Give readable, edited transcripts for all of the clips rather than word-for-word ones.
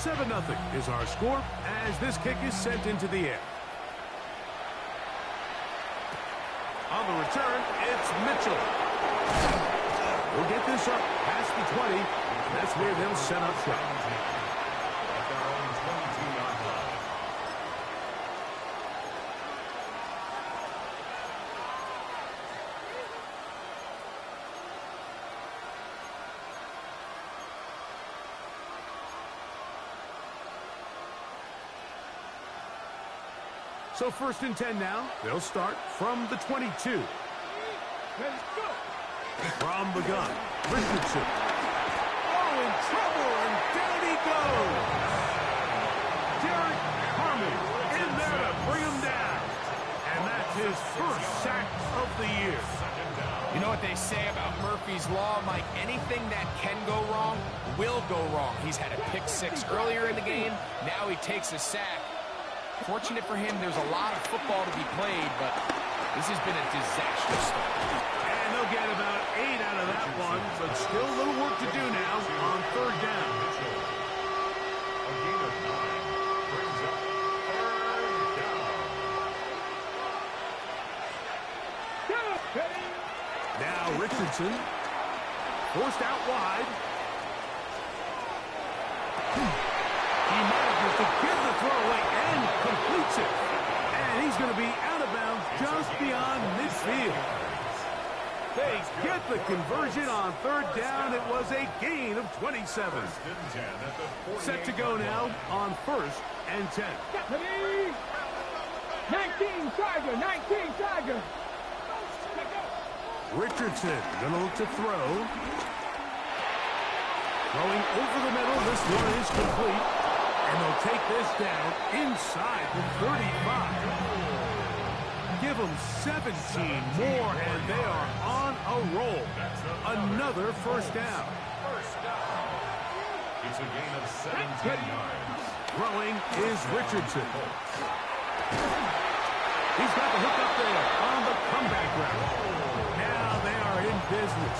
7-0 is our score as this kick is sent into the air. On the return, it's Mitchell. We'll get this up past the 20. That's where they'll set up shop. So 1st and 10 now. They'll start from the 22. Let's go. From the gun, Richardson. Oh, in trouble, and down he goes. Derek Harmon in there to bring him down. And that's his first sack of the year. You know what they say about Murphy's Law, Mike? Anything that can go wrong will go wrong. He's had a pick-6 earlier in the game. Now he takes a sack. Fortunate for him, there's a lot of football to be played, but this has been a disastrous start. And they'll get about 8 out of that one, but still a little work to do now on 3rd down. A gain of 9 brings up 3rd down. Now Richardson, forced out wide. He manages to get the throw away and completes it. And he's going to be out of bounds just beyond midfield. They get the conversion on 3rd down. It was a gain of 27. Set to go now on 1st and 10. 19 Tiger, 19 Tiger. Richardson going to look to throw. Throwing over the middle. This one is complete. And they'll take this down inside the 35. Give them 17 more, and they are on a roll. Another 1st down. It's a gain of 17 yards. Throwing is Richardson. He's got the hook up there on the comeback route. Now they are in business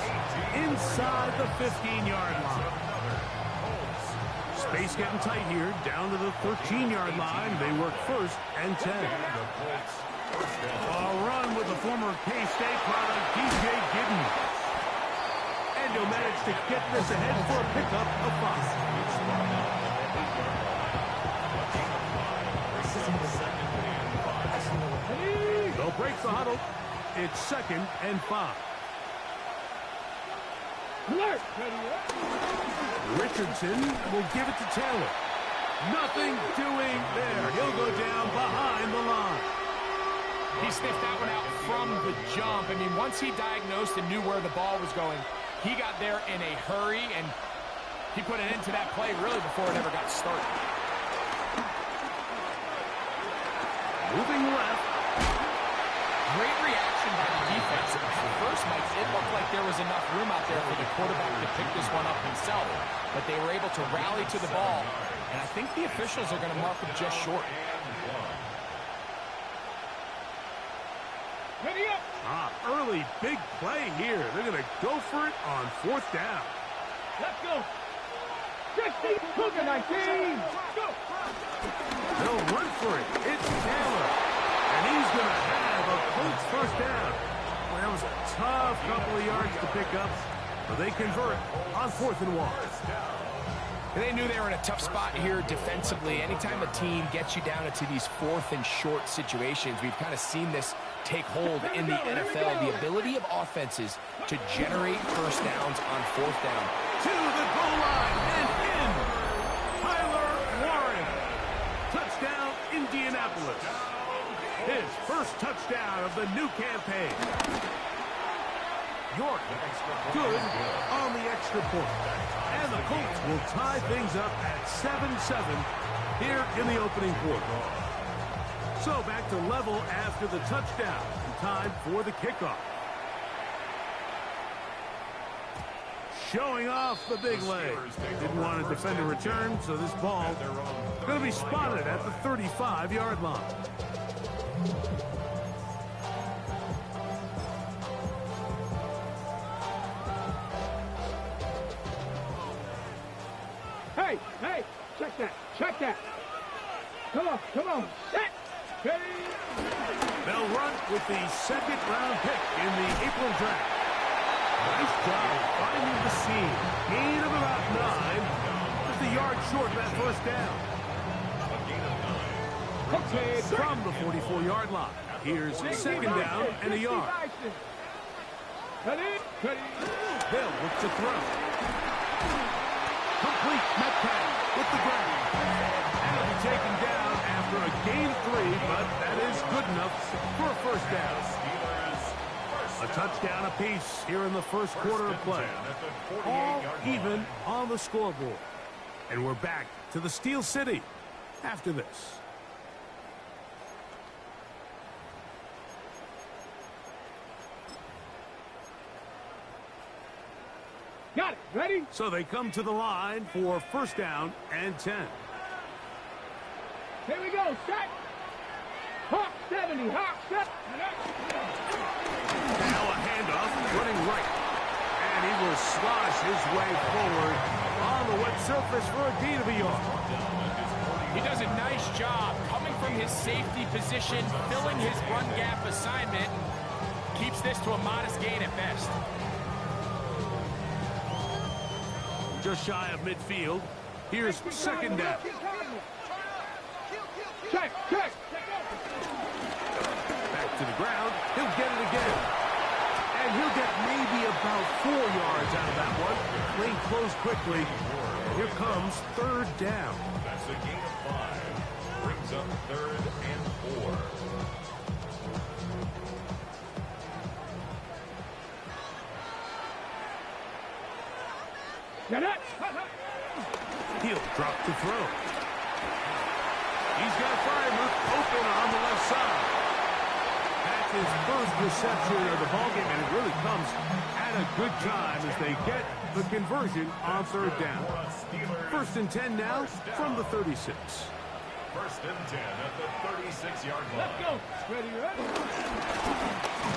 inside the 15-yard line. Space getting tight here, down to the 13-yard line. They work 1st and 10. A run with the former K-State product, DJ Gidden. And he'll manage to get this ahead for a pickup of 5. They'll break the huddle. It's 2nd and 5. Richardson will give it to Taylor. Nothing doing there. He'll go down behind the line. He sniffed that one out from the jump. I mean, once he diagnosed and knew where the ball was going, he got there in a hurry, and he put an end to that play really before it ever got started. Moving left. Great reaction by the defense. At first, Mike, it looked like there was enough room out there for the quarterback to pick this one up himself, but they were able to rally to the ball, and I think the officials are going to mark him just short. Early big play here. They're going to go for it on 4th down. Let's go. 16, 19. Go. They'll run for it. It's Taylor. And he's going to have a Colts 1st down. Well, that was a tough couple of yards to pick up, but they convert on 4th and 1. They knew they were in a tough spot here defensively. Anytime a team gets you down into these 4th and short situations, we've kind of seen this take hold in the NFL. The ability of offenses to generate 1st downs on 4th down. To the goal line and in. Tyler Warren. Touchdown, Indianapolis. His 1st touchdown of the new campaign. York, good on the extra point. And the Colts will tie things up at 7-7 here in the opening quarter. So back to level after the touchdown. Time for the kickoff. Showing off the big leg. Didn't want to defend a return, so this ball going to be spotted at the 35-yard line. Hey, check that. Check that. Come on. Set. Ready. They'll run with the second-round pick in the April draft. Nice job finding the seam. Gain of about 9. Just a yard short of that first down. Okay, From the 44-yard line. Here's second down and a yard. Ready. They'll look to throw. Complete. Metcalf with the grab. And it'll be taken down after a gain of 3, but that is good enough for a first down. A touchdown apiece here in the first quarter of play. All even on the scoreboard. And we're back to the Steel City after this. Got it. Ready? So they come to the line for first down and 10. Here we go. Set. Hawk 70. Hawk set. Now a handoff, running right. And he will slosh his way forward on the wet surface for a gain of a yard. He does a nice job coming from his safety position, filling his run gap assignment, and keeps this to a modest gain at best. Just shy of midfield. Here's second down. Check. Back to the ground. He'll get it again. And he'll get maybe about 4 yards out of that one. Playing close quickly. Here comes third down. That's a gain of 5. Brings up 3rd and 4. Get it. He'll drop to throw. He's got Freiermuth open on the left side. That's his first reception of the ballgame, and it really comes at a good time as they get the conversion on third down. First and 10 now from the 36. First and 10 at the 36-yard line. Let's go. Ready.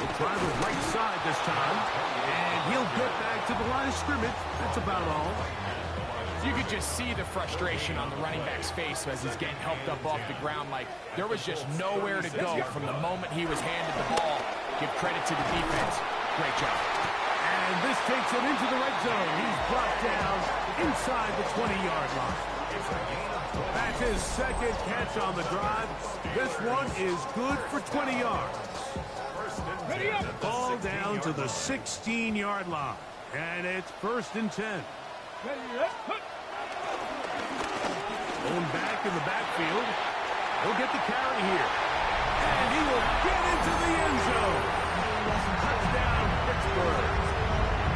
He'll try the right side this time, and he'll get back to the line of scrimmage. That's about all. You could just see the frustration on the running back's face as he's getting helped up off the ground. Like, there was just nowhere to go from the moment he was handed the ball. Give credit to the defense. Great job. And this takes him into the red zone. He's brought down inside the 20-yard line. That's his second catch on the drive. This one is good for 20 yards. Ball down to the 16-yard line. And it's first and 10. Going back in the backfield. He'll get the carry here. And he will get into the end zone. Touchdown, Pittsburgh.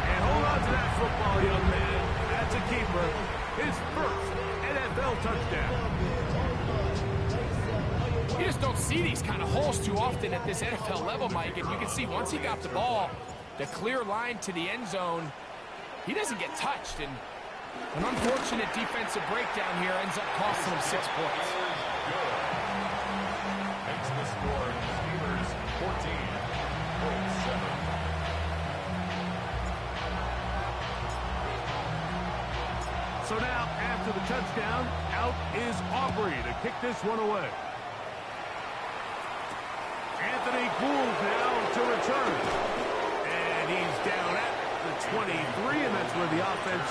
And hold on to that football, young man. That's a keeper. His first NFL touchdown. You just don't see these kind of holes too often at this NFL level, Mike. And you can see once he got the ball, the clear line to the end zone, he doesn't get touched. And an unfortunate defensive breakdown here ends up costing him 6 points. Makes the score Steelers 14, Colts 7. So now, after the touchdown, out is Aubrey to kick this one away. Anthony Gould now to return. And he's down at the 23, and that's where the offense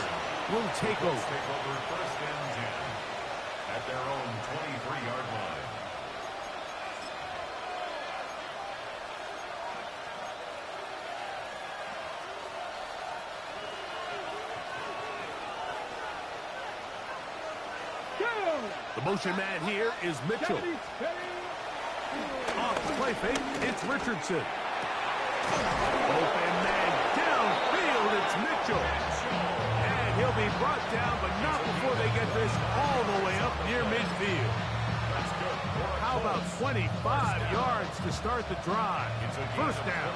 will take over. Take over first and 10 at their own 23-yard line. The motion man here is Mitchell. Off the play fake, it's Richardson. Open man downfield, it's Mitchell. And he'll be brought down, but not before they get this all the way up near midfield. How about 25 yards to start the drive? First down.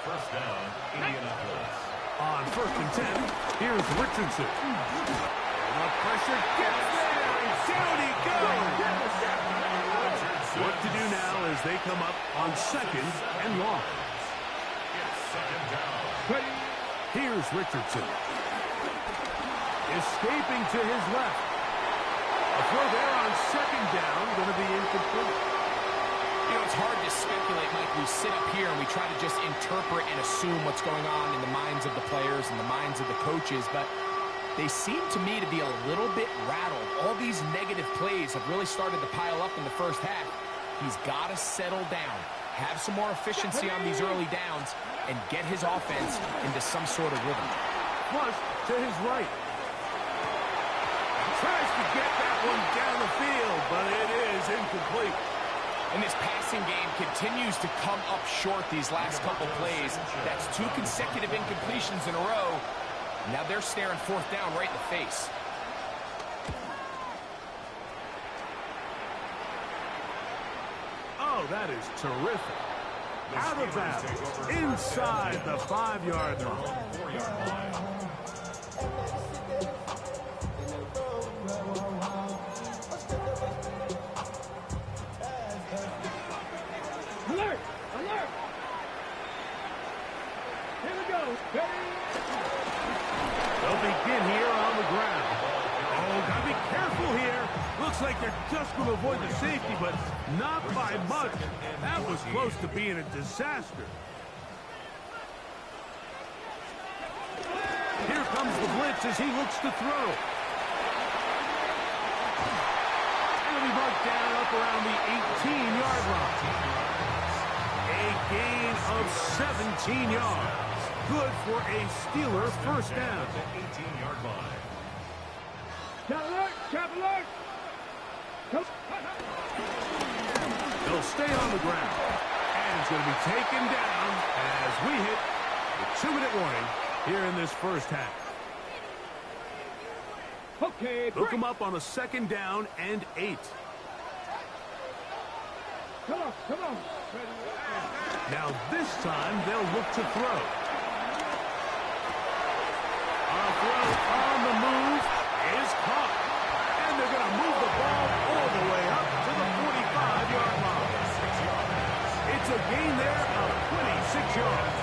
First down, Indianapolis. On first and 10, here's Richardson. The pressure gets there, and down he goes. What to do now as they come up on second and long. It's second down. Here's Richardson. escaping to his left. A throw there on second down, going to be incomplete. You know, it's hard to speculate, Mike. We sit up here and we try to just interpret and assume what's going on in the minds of the players and the minds of the coaches, but they seem to me to be a little bit rattled. All these negative plays have really started to pile up in the first half. He's got to settle down, have some more efficiency on these early downs, and get his offense into some sort of rhythm. Flush to his right. Tries to get that one down the field, but it is incomplete. And this passing game continues to come up short these last couple plays. That's 2 consecutive incompletions in a row. Now they're staring fourth down right in the face. Oh, that is terrific. Out of bounds, inside the 5-yard line. Alert! Alert! Here we go. Ready? They'll begin here on the ground. Oh, gotta be careful here. Looks like they're just going to avoid the safety, but not by much. That was close to being a disaster. Here comes the blitz as he looks to throw. And he marked down up around the 18-yard line. A gain of 17 yards. Good for a Steeler first down. 18-yard line. Cap alert! Cap alert! Come. He'll stay on the ground. And it's going to be taken down as we hit the 2-minute warning here in this first half. Okay, Hook him up on a second down and 8. Come on, come on. Now this time they'll look to throw. A throw on the move is caught. And they're going to move the ball all the way up to the 45-yard line. It's a gain there of 26 yards.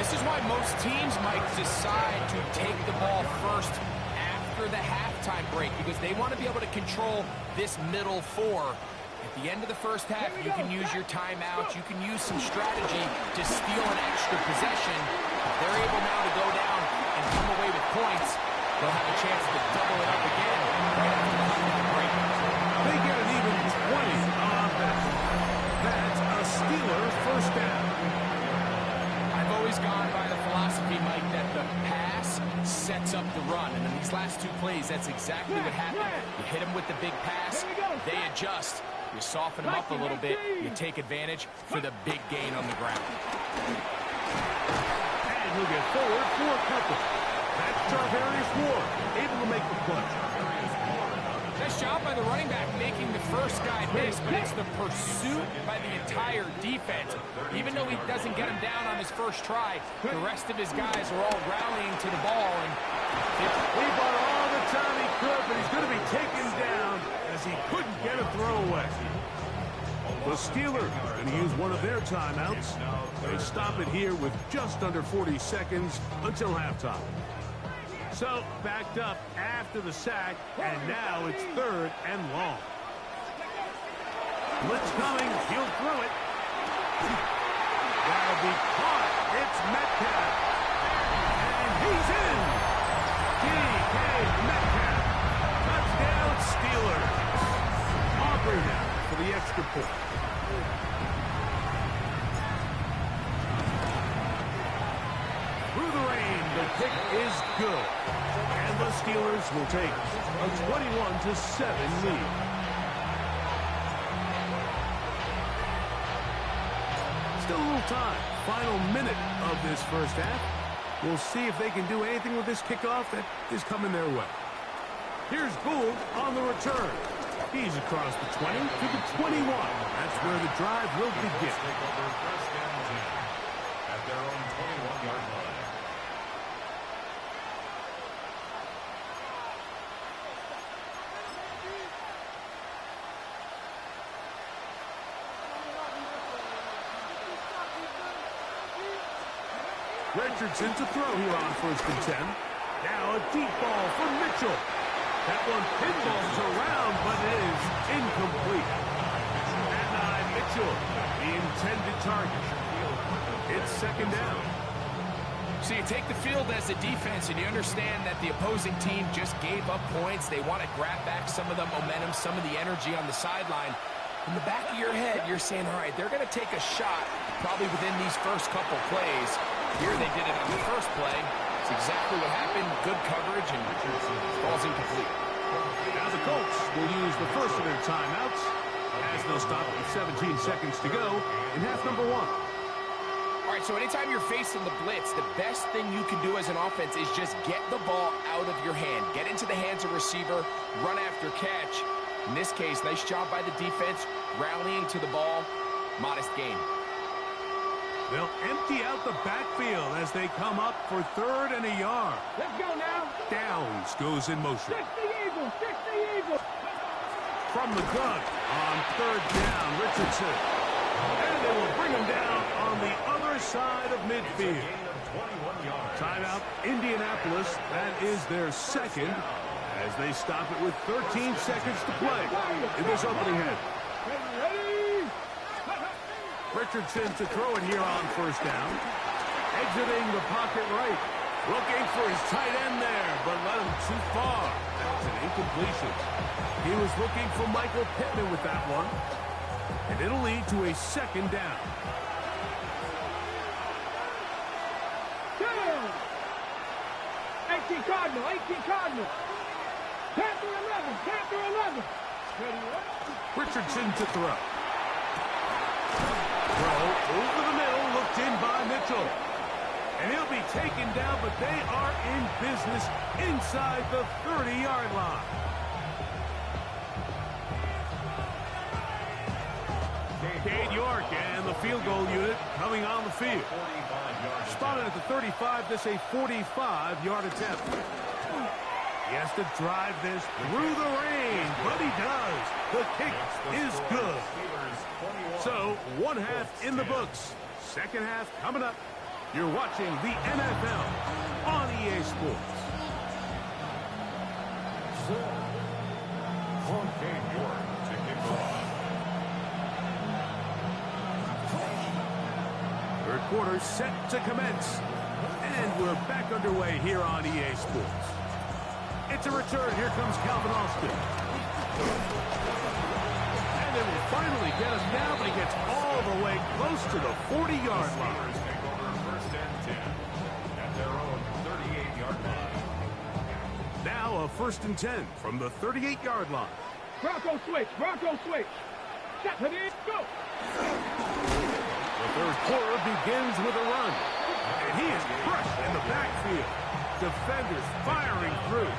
This is why most teams might decide to take the ball first after the halftime break, because they want to be able to control this middle 4. At the end of the first half, you can use your timeouts, you can use some strategy to steal an extra possession. If they're able now to go down and come away with points, they'll have a chance to double it up again right after the halftime break. They get an even 20 on that. That's a Steeler first down. I've always gone by the philosophy, Mike, that the pass sets up the run. And in these last 2 plays, that's exactly what happened. You hit them with the big pass, they adjust. You soften them up a little bit, you take advantage for the big gain on the ground. And he'll get forward for a couple. That's Charvarius Ward, able to make the play. Nice job by the running back making the first guy miss, but it's the pursuit by the entire defense. Even though he doesn't get him down on his first try, the rest of his guys are all rallying to the ball. And He bought all the time he could, but he's going to be taken down as he couldn't get a throwaway. The Steelers going to use one of their timeouts. They stop it here with just under 40 seconds until halftime. So, backed up after the sack, and now it's 3rd and long. Blitz coming, he'll throw it. That'll be caught. It's Metcalf. And he's in. D.K. Metcalf. Touchdown, Steelers. Aubrey now for the extra point. Through the rain, the kick is good. And the Steelers will take a 21-7 lead. Still a little time. Final minute of this first half. We'll see if they can do anything with this kickoff that is coming their way. Here's Gould on the return. He's across the 20 to the 21. That's where the drive will begin. Take over first and 10 at their own 21-yard line. Richardson to throw here on first and 10. Now a deep ball for Mitchell. That one pinballs around, but it is incomplete. And Mitchell, the intended target. It's second down. So you take the field as a defense, and you understand that the opposing team just gave up points. They want to grab back some of the momentum, some of the energy on the sideline. In the back of your head, you're saying, all right, they're going to take a shot probably within these first couple plays. Here they did it on the first play. It's exactly what happened. Good coverage, and falls incomplete. Now the Colts will use the first of their timeouts as they'll stop with 17 seconds to go in half number 1. All right, so anytime you're facing the blitz, the best thing you can do as an offense is just get the ball out of your hand. Get into the hands of receiver, run after catch. In this case, nice job by the defense, rallying to the ball. Modest gain. They'll empty out the backfield as they come up for third and a yard. Let's go now. Downs goes in motion. Fix the Eagles. Fix the Eagles. From the gun on third down, Richardson. And they will bring him down on the other side of midfield. Gain of 21 yards. Timeout, Indianapolis. That is their second as they stop it with 13 seconds to play in this opening half. Ready? Richardson to throw it here on first down. Exiting the pocket right. Looking for his tight end there, but led him too far. That's an incompletion. He was looking for Michael Pittman with that one. And it'll lead to a second down. 18 Cardinal. 18 Cardinal. Panther 11. Panther 11. Ready? Richardson to throw. Throw over the middle, looked in by Mitchell. And he'll be taken down, but they are in business inside the 30-yard line. Cade York and the field goal unit coming on the field. Spotted at the 35, this a 45-yard attempt. He has to drive this through the rain, but he does. The kick is good. So, one half in the books. Second half coming up. You're watching the NFL on EA Sports. Third quarter set to commence. And we're back underway here on EA Sports. It's a return. Here comes Calvin Austin. And they will finally get him down, but he gets all the way close to the 40-yard line. Take over first and 10 at their own 38-yard line. Now a first and 10 from the 38-yard line. Bronco switch. Bronco switch. Step it in. Go. The third quarter begins with a run. And he is crushed in the backfield. Defenders firing through.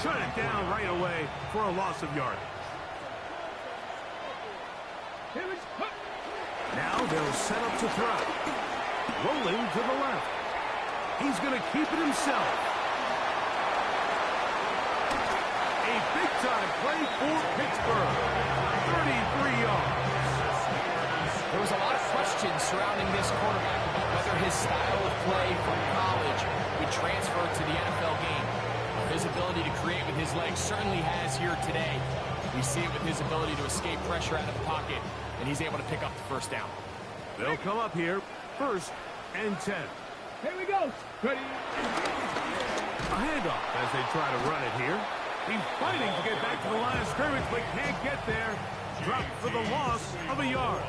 Shut it down right away for a loss of yardage. Now they'll set up to throw. Rolling to the left. He's going to keep it himself. A big-time play for Pittsburgh. 33 yards. There was a lot of questions surrounding this quarterback about whether his style of play from college would transfer to the NFL game. His ability to create with his legs certainly has here today. We see it with his ability to escape pressure out of the pocket, and he's able to pick up the first down. They'll come up here, first and 10. Here we go. Ready? A handoff as they try to run it here. He's fighting to get back to the line of scrimmage, but can't get there. Dropped for the loss of a yard.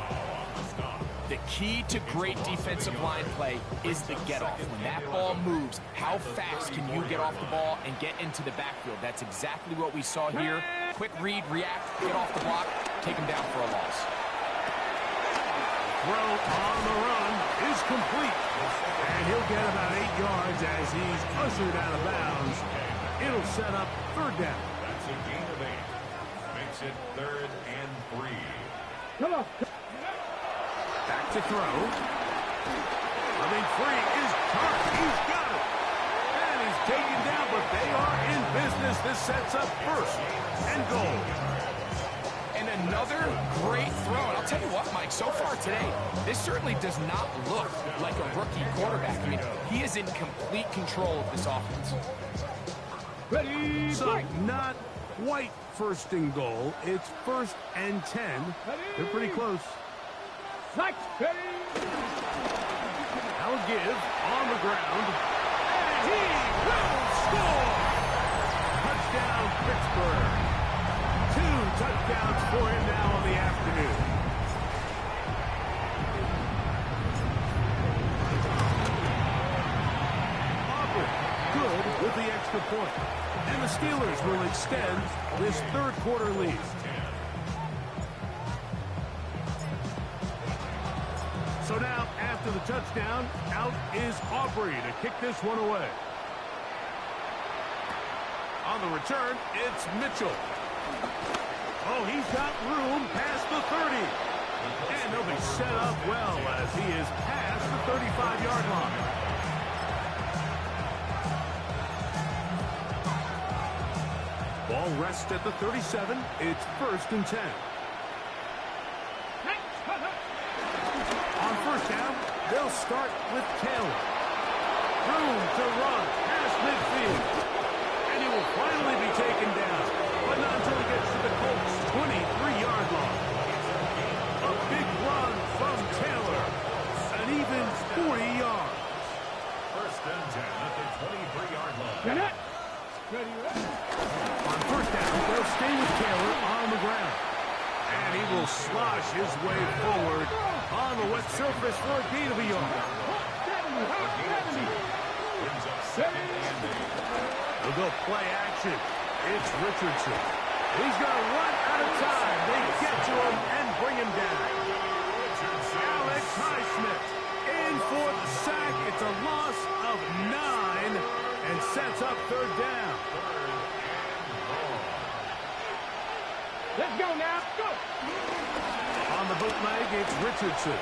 The key to great defensive line play is the get-off. When that ball moves, how fast can you get off the ball and get into the backfield? That's exactly what we saw here. Quick read, react, get off the block, take him down for a loss. Throw on the run is complete. And he'll get about 8 yards as he's ushered out of bounds. It'll set up third down. That's a gain of 8. Makes makes it 3rd and 3. Come on. Back to throw. Running free is Clark. He's got it. And he's taken down, but they are in business. This sets up 1st and goal. And another great throw. And I'll tell you what, Mike, so far today, this certainly does not look like a rookie quarterback. I mean, he is in complete control of this offense. Ready, So not quite 1st and goal. It's 1st and 10. They're pretty close. Flex, ready. Now give on the ground. And he will score! Touchdown, Pittsburgh. 2 touchdowns for him now on the afternoon. Auburn, good with the extra point. And the Steelers will extend this 3rd quarter lead. So now, after the touchdown, out is Aubrey to kick this one away. On the return, it's Mitchell. Oh, he's got room past the 30. And he'll be set up well as he is past the 35-yard line. Ball rests at the 37. It's 1st and 10. On 1st down, they'll start with Taylor. Room to run past midfield. And he will finally be taken down, but not until he gets to the Colts' 23-yard line. A big run from Taylor. An even 40 yards. 1st and 10 at the 23-yard line. Get it. Ready, ready. On 1st down, they'll stay with Taylor on the ground. And he will slosh his way forward on the wet surface for a gain of a yard. 70. Brings up 2nd and 8. They'll go play action. It's Richardson. He's going to run out of time. They get to him and bring him down. Alex Highsmith in for the sack. It's a loss of 9 and sets up 3rd down. Let's go now. Go. On the bootleg, it's Richardson.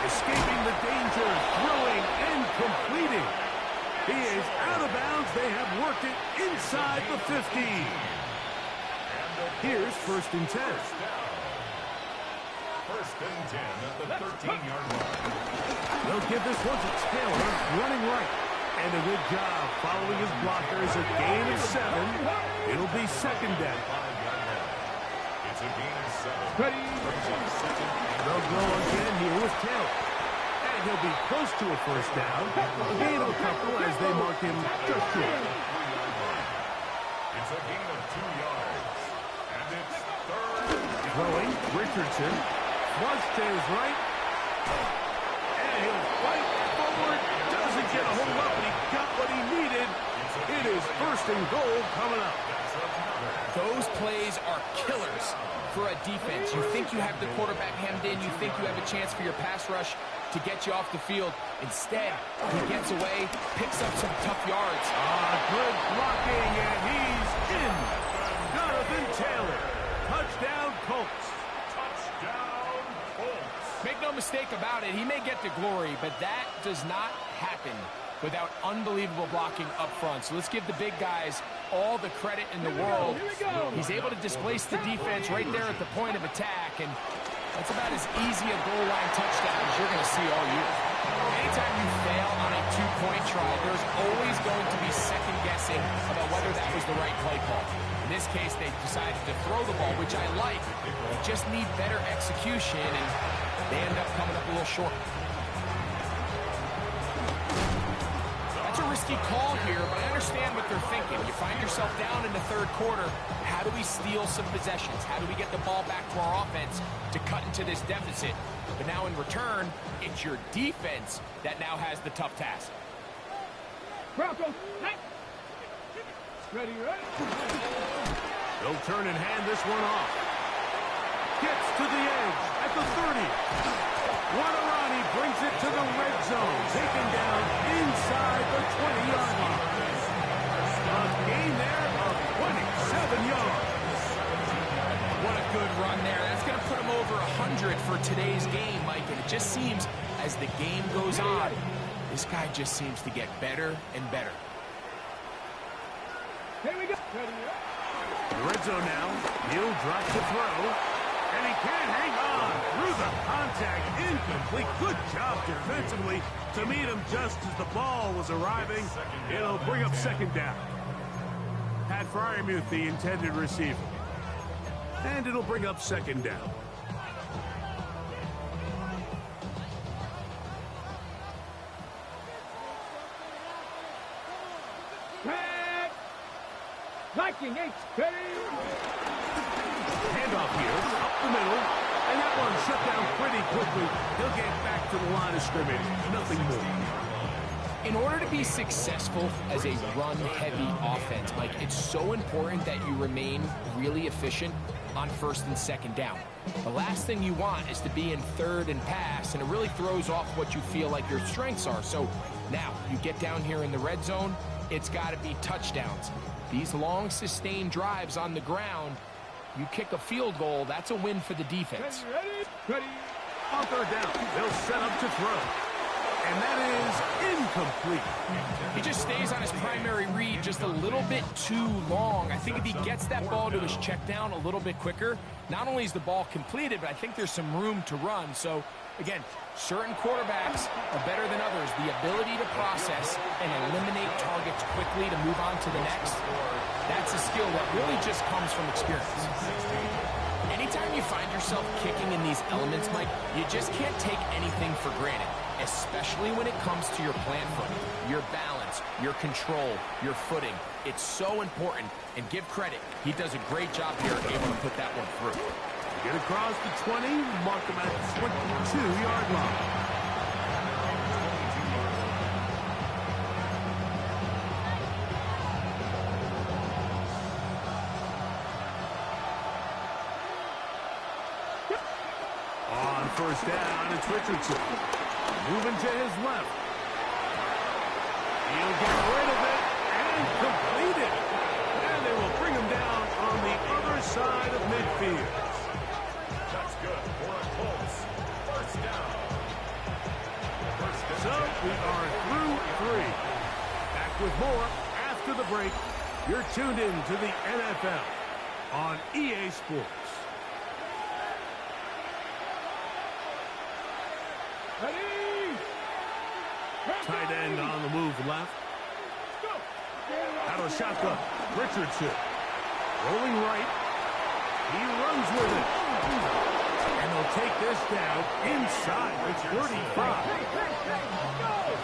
Escaping the danger, throwing and completing. He is out of bounds. They have worked it inside the 50. Here's 1st and 10. 1st and 10 at the 13-yard line. They'll give this one to Taylor, running right. And a good job following his blockers. A gain of 7. It'll be 2nd down. It's a gain of 7. Ready. They'll go again here with Taylor. And he'll be close to a 1st down. A gain of a couple as they mark him just short. It's a gain of 2 yards. And it's 3rd. Throwing, Richardson. Flush to his right. And he'll fight forward. Doesn't get a hold up, but he got what he needed. It is 1st and goal coming up. Those plays are killers for a defense. You think you have the quarterback hemmed in. You think you have a chance for your pass rush to get you off the field. Instead, he gets away, picks up some tough yards. Good blocking, and he's in. Jonathan Taylor. Touchdown, Colts. Touchdown, Colts. Make no mistake about it, he may get the glory, but that does not happen without unbelievable blocking up front. So let's give the big guys all the credit in the world. He's able to displace the defense right there at the point of attack, and that's about as easy a goal line touchdown as you're going to see all year. Anytime you fail on a two-point try, there's always going to be second-guessing about whether that was the right play call. In this case, they decided to throw the ball, which I like. They just need better execution, and they end up coming up a little short. That's a risky call here, but I understand what they're thinking. You find yourself down in the 3rd quarter. How do we steal some possessions? How do we get the ball back to our offense to cut into this deficit? But now in return, it's your defense that now has the tough task. Broncos. Ready, ready. They'll turn and hand this one off. Gets to the edge at the 30. Wh0aTV brings it to the red zone. Taken down inside the 20-yard line. A gain there of 27 yards. good run there. That's going to put him over 100 for today's game, Mike. And it just seems, as the game goes on, this guy just seems to get better and better. Here we go. The red zone now. He'll drop to throw. And he can't hang on through the contact. Incomplete. Good job defensively to meet him just as the ball was arriving. It'll bring up second down. Pat Fryermuth, the intended receiver. And it'll bring up second down. Viking H. Ready? Handoff here, up the middle, and that one shut down pretty quickly. He'll get back to the line of scrimmage, nothing more. In order to be successful as a run-heavy offense, Mike, it's so important that you remain really efficient on first and second down. The last thing you want is to be in third and pass, and it really throws off what you feel like your strengths are. So now you get down here in the red zone, it's got to be touchdowns. These long, sustained drives on the ground, you kick a field goal, that's a win for the defense. Ready? On third down, they'll set up to throw. And that is incomplete. He just stays on his primary read just a little bit too long. I think if he gets that ball to his check down a little bit quicker, not only is the ball completed, but I think there's some room to run. So, again, certain quarterbacks are better than others. The ability to process and eliminate targets quickly to move on to the next, that's a skill that really just comes from experience. Anytime you find yourself kicking in these elements, Mike, you just can't take anything for granted, especially when it comes to your plant foot, your balance, your control, your footing. It's so important, and give credit. He does a great job here able to put that one through. Get across the 20, mark him at the 22-yard line. On first down, it's Richardson. Moving to his left. He'll get rid of it and complete it. And they will bring him down on the other side of midfield. That's good for a Colts. First down. So we are through three. Back with more after the break. You're tuned in to the NFL on EA Sports. Ready? Tight end on the move left. Out of shotgun. Richardson. Rolling right. He runs with it. And they'll take this down inside the 35.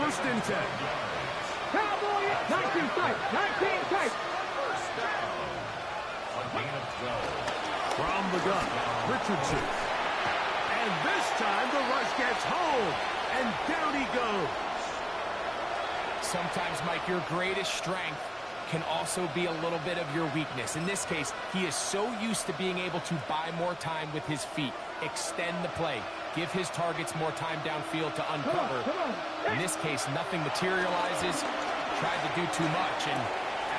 First and 10. Cowboy, 19 tight. 19 tight. First down. A gain of 12. From the gun, Richardson. And this time the rush gets home. And down he goes. Sometimes, Mike, your greatest strength can also be a little bit of your weakness. In this case, he is so used to being able to buy more time with his feet, extend the play, give his targets more time downfield to uncover. In this case, nothing materializes, tried to do too much, and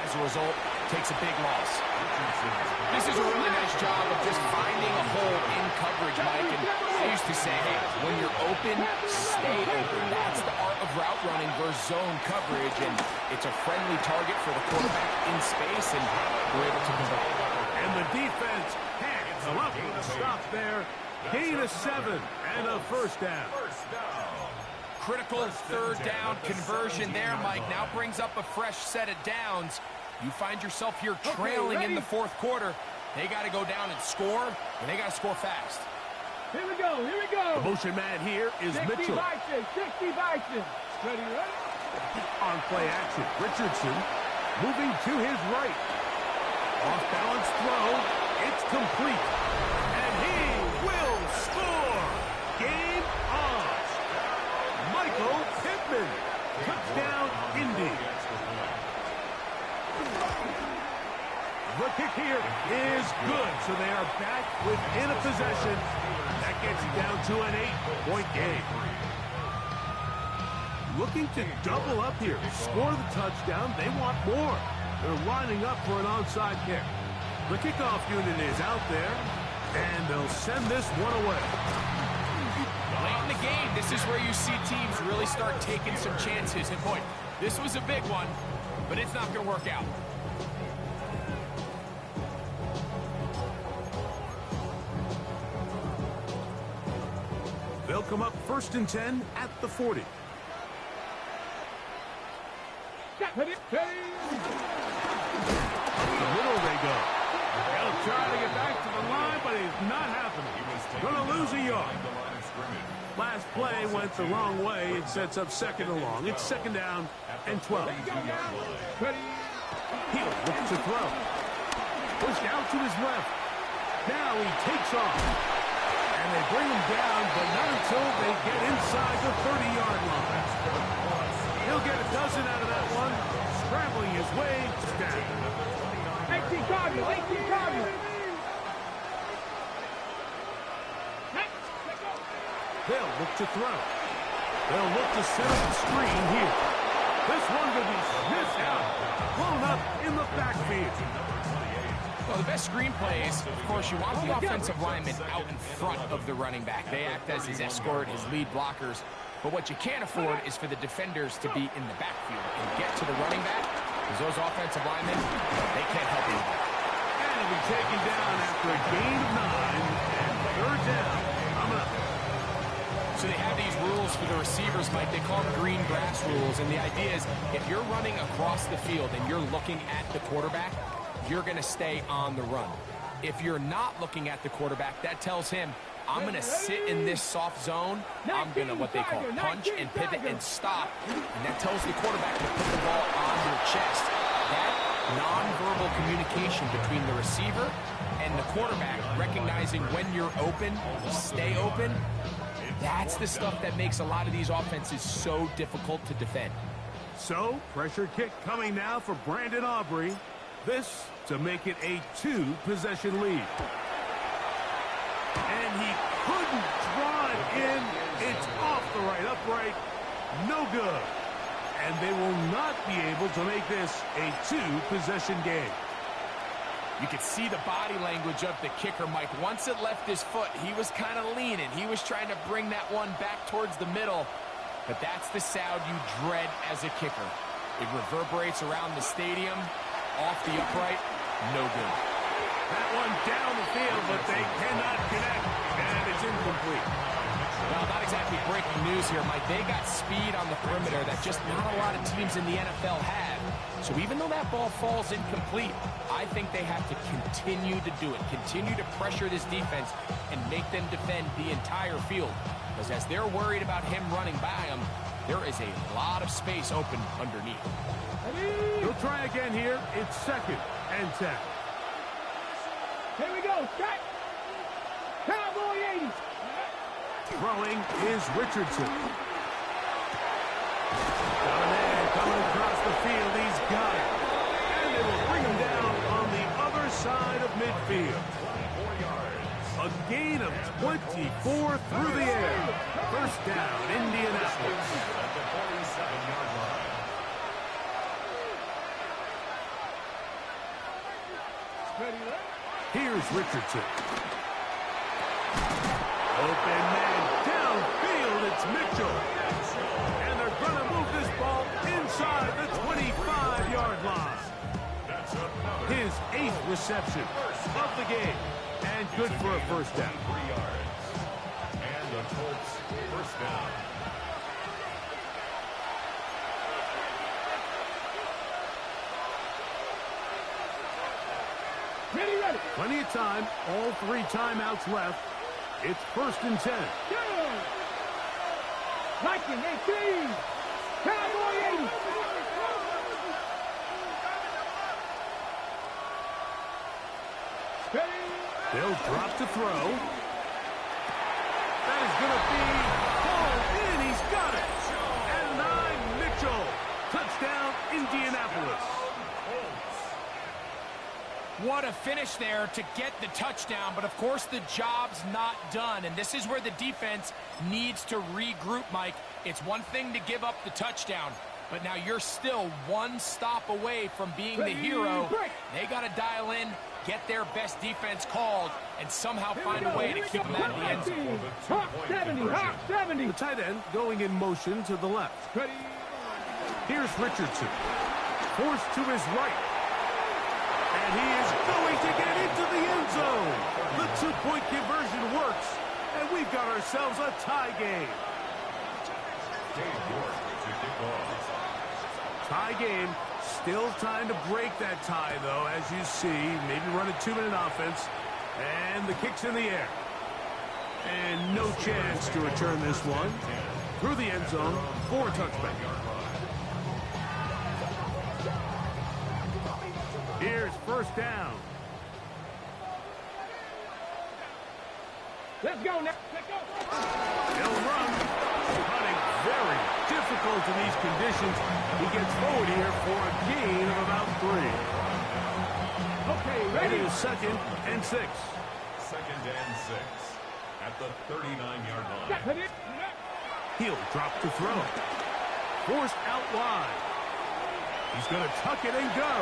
as a result, takes a big loss. This is a really nice job of just finding a hole in coverage, Mike. And I used to say, hey, when you're open, stay open. That's the art of route running versus zone coverage, and it's a friendly target for the quarterback in space, and we're able to convert. And the defense hands up with a stop there. Gain of 7 and a first down. First down. Critical third down conversion there, Mike. Now brings up a fresh set of downs. You find yourself here trailing in the fourth quarter. They got to go down and score, and they got to score fast. Here we go. The motion man here is 60 Mitchell. Bison. 60 Bison. Ready? On play action, Richardson moving to his right. Off balance throw. It's complete. And he will score. Game on. Michael Pittman. Touchdown, Indy. The kick here is good. So they are back within a possession. That gets you down to an 8-point game. Looking to double up here. Score the touchdown. They want more. They're lining up for an onside kick. The kickoff unit is out there. And they'll send this one away. Late in the game, this is where you see teams really start taking some chances. And boy, this was a big one, but it's not going to work out. They'll come up 1st and 10 at the 40. Up the Middle they go. They'll try to get back to the line, but it's not happening. Gonna lose a yard. Last play went the wrong way. It sets up 2nd and long. It's 2nd down and 12. He'll look to throw. Pushed out to his left. Now he takes off. And they bring him down, but not until they get inside the 30-yard line. He'll get a dozen out of that one. Scrambling his way down. 18 Cardinal, 18 Cardinal. They'll look to throw. They'll look to set up the screen here. This one will be sniffed out. Blown up in the backfield. Well, the best screen plays, of course, you want the offensive lineman out in front of the running back. They act as his escort, his lead blockers. But what you can't afford is for the defenders to be in the backfield and get to the running back, because those offensive linemen, they can't help you. And he'll be taken down after a gain of 9 and 3rd down. Coming up. So they have these rules for the receivers, Mike. They call them green grass rules. And the idea is if you're running across the field and you're looking at the quarterback, you're going to stay on the run. If you're not looking at the quarterback, that tells him, I'm going to sit in this soft zone. I'm going to, what they call, punch and pivot and stop. And that tells the quarterback to put the ball on your chest. That nonverbal communication between the receiver and the quarterback, recognizing when you're open, stay open, that's the stuff that makes a lot of these offenses so difficult to defend. So, pressure kick coming now for Brandon Aubrey. This to make it a 2-possession lead. And he couldn't draw it in. It's off the right upright. No good. And they will not be able to make this a 2-possession game. You could see the body language of the kicker, Mike. Once it left his foot, he was kind of leaning. He was trying to bring that one back towards the middle. But that's the sound you dread as a kicker. It reverberates around the stadium, off the upright, no good. That one down the field, but they cannot connect, and it's incomplete. Well, not exactly breaking news here, Mike. They got speed on the perimeter that just not a lot of teams in the NFL have. So even though that ball falls incomplete, I think they have to continue to do it, continue to pressure this defense and make them defend the entire field. Because as they're worried about him running by them, there is a lot of space open underneath. He'll try again here. It's 2nd and 10. Here we go. Strike. Cowboy 80. Throwing is Richardson. Got a man coming across the field. He's got it. And they will bring him down on the other side of midfield. A gain of 24 through the air. 1st down, Indianapolis. Here's Richardson. Open man downfield, it's Mitchell. And they're going to move this ball inside the 25-yard line. His 8th reception of the game. And good for a 1st down. 3 yards. And the Colts 1st down. Ready. Plenty of time. All 3 timeouts left. It's 1st and 10. Good. Viking 18. Cowboy 80. Ready. They'll drop to throw. That is going to be hauled in. He's got it. And 9, Mitchell. Touchdown, Indianapolis. What a finish there to get the touchdown, but of course the job's not done, and this is where the defense needs to regroup, Mike. It's one thing to give up the touchdown, but now you're still one stop away from being the hero. They got to dial in, get their best defense called, and somehow find a way to keep him out of the end zone. Hop 70, hop 70. The tight end going in motion to the left. Here's Richardson. Forced to his right. And he is going to get into the end zone. The two-point conversion works. And we've got ourselves a tie game. Tie game. Still time to break that tie, though, as you see. Maybe run a 2-minute offense. And the kick's in the air. And no chance to return this one. Through the end zone for a touchback. Here's first down. Let's go now. Let's go. He'll run. Running very difficult in these conditions. He gets forward here for a gain of about 3. Okay, ready. It is 2nd and 6. 2nd and 6 at the 39-yard line. He'll drop to throw. Forced out wide. He's going to tuck it and go.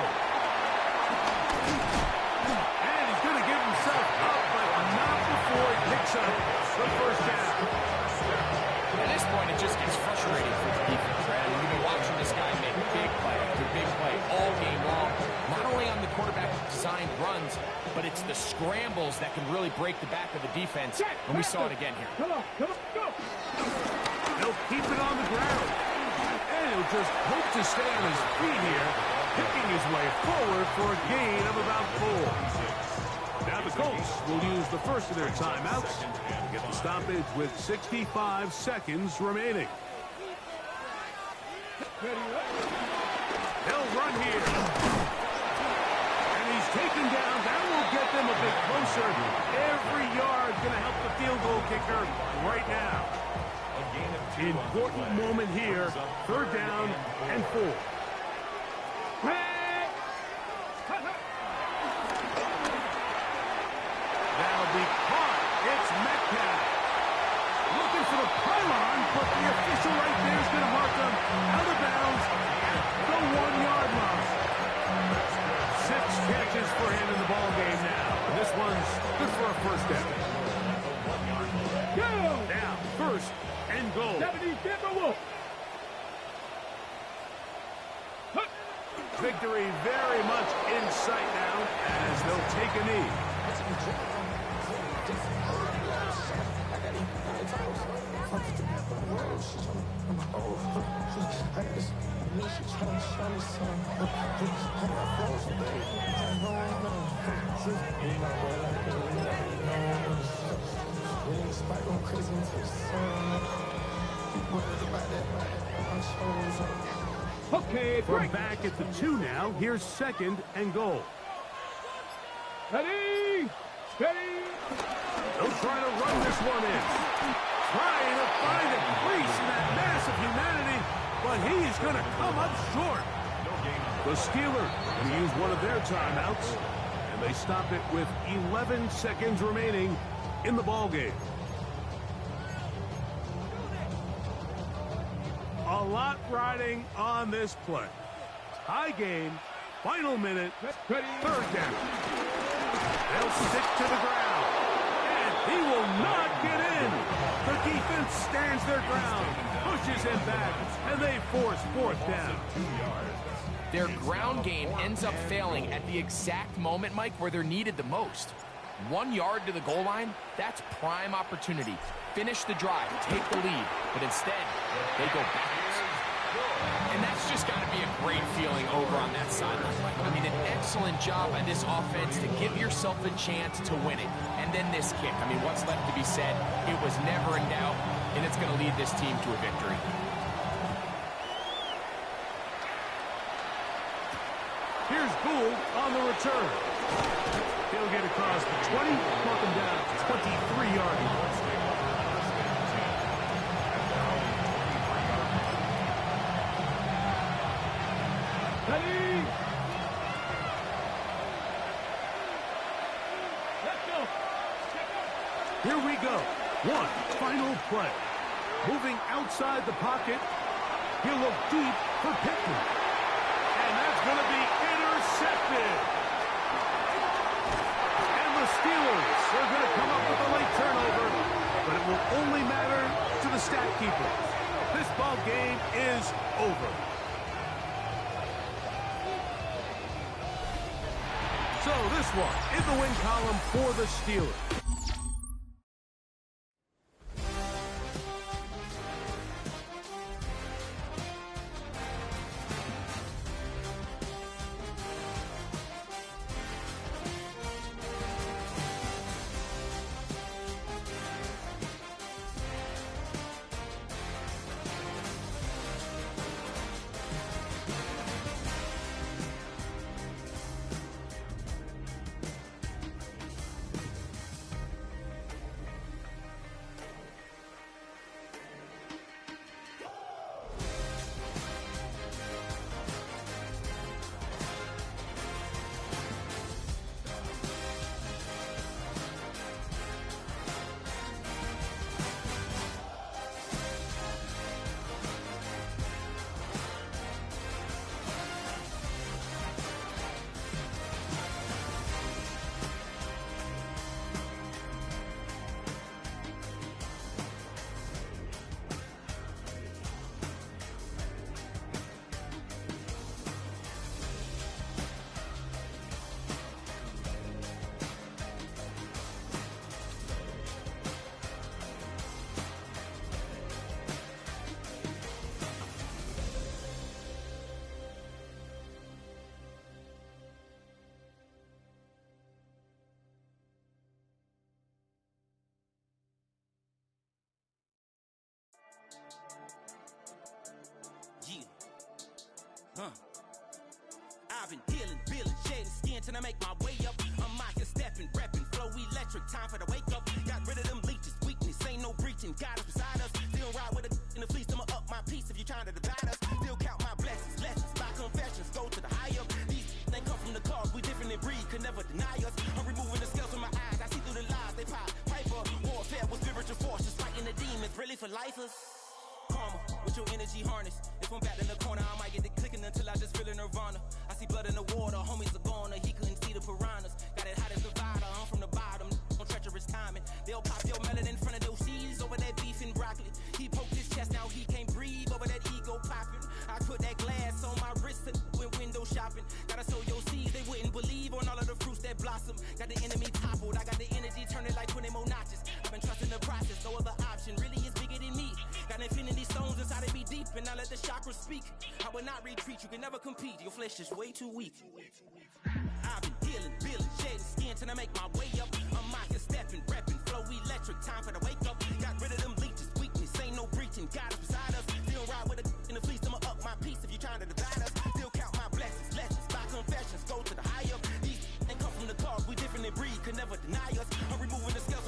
And he's going to give himself up, but not before he picks up the first down. At this point, it just gets frustrating for the defense, right? I mean, we've been watching this guy make big play after big play all game long. Not only on the quarterback-designed runs, but it's the scrambles that can really break the back of the defense, and we saw it again here. Come on, go. He'll keep it on the ground. And he'll just hope to stay on his feet here, picking his way forward for a gain of about 4. Now the Colts will use the first of their timeouts to get the stoppage with 65 seconds remaining. They'll run here. And he's taken down. That will get them a bit closer. Every yard going to help the field goal kicker right now. Important moment here. 3rd down and 4. That'll be caught. It's Metcalf. Looking for the pylon, but the official right there is going to mark them out of bounds at the 1-yard line. 6 catches for him in the ball game now. This one's good for a first down. Now, 1st and goal. Victory very much in sight now as they'll take a knee. Okay, We're back at the 2 now. Here's 2nd and goal. Ready, steady. They'll try to run this one in. Trying to find a crease in that mass of humanity, but he is going to come up short. The Steelers will use one of their timeouts, and they stop it with 11 seconds remaining in the ballgame. A lot riding on this play. Tie game, final minute, 3rd down. They'll stick to the ground, and he will not get in. The defense stands their ground, pushes him back, and they force 4th down. Their ground game ends up failing at the exact moment, Mike, where they're needed the most. 1 yard to the goal line, that's prime opportunity. Finish the drive, take the lead, but instead, they go backwards. And that's just got to be a great feeling over on that sideline. I mean, an excellent job by this offense to give yourself a chance to win it. And then this kick, I mean, what's left to be said? It was never in doubt, and it's going to lead this team to a victory. Here's Gould on the return. He'll get across the 20, knock him down 23-yard line. Ready. Let's go. Here we go. One final play. Moving outside the pocket. He'll look deep for Pittman. And that's going to be intercepted. And the the Steelers are going to come up with a late turnover, but it will only matter to the stat keeper. This ball game is over. So this one in the win column for the Steelers. I've been dealing, shedding skin till I make my way up. I'm out here stepping, repping, flow electric, time for the wake up. Got rid of them leeches, weakness, ain't no breaching, God is beside us. Still ride with a in the fleece, I'ma up my piece if you're trying to divide us. Still count my blessings, lessons, by confessions, go to the higher. These they come from the cause, we different in breed, could never deny us. I'm removing the scales from my eyes, I see through the lies, they pop paper. Warfare with spiritual forces, fighting the demons, really for lifers. Karma, with your energy harness. If I'm back in the corner, I might get the clicking until I just feel a nirvana. I see blood in the water, homies are gone, he couldn't see the piranhas. Got it hot as Nevada, I'm from the bottom, no treacherous timing. They'll pop your melon in front of those seeds over that beef and broccoli. He poked his chest, now he can't breathe over that ego popping. I put that glass on my wrist and went window shopping. Gotta sow your seeds, they wouldn't believe on all of the fruits that blossom. Got the enemy toppled, I got the energy turning like 20 more notches. I've been trusting the process, no other option really is bigger than me. Got infinity stones inside of me deep, and I let the chakras speak. I will not retreat, you can never compete, your flesh is way too weak. I've been dealing, shedding skin till I make my way up. I'm out here stepping, repping, flow electric, time for the wake up. Got rid of them leeches, weakness, ain't no breaching, God is beside us. Still ride with a in the fleece, I'ma up my piece if you're trying to divide us. Still count my blessings, lessons, by confessions, go to the higher. These ain't come from the cause, we different in breed, could never deny us. I'm removing the scales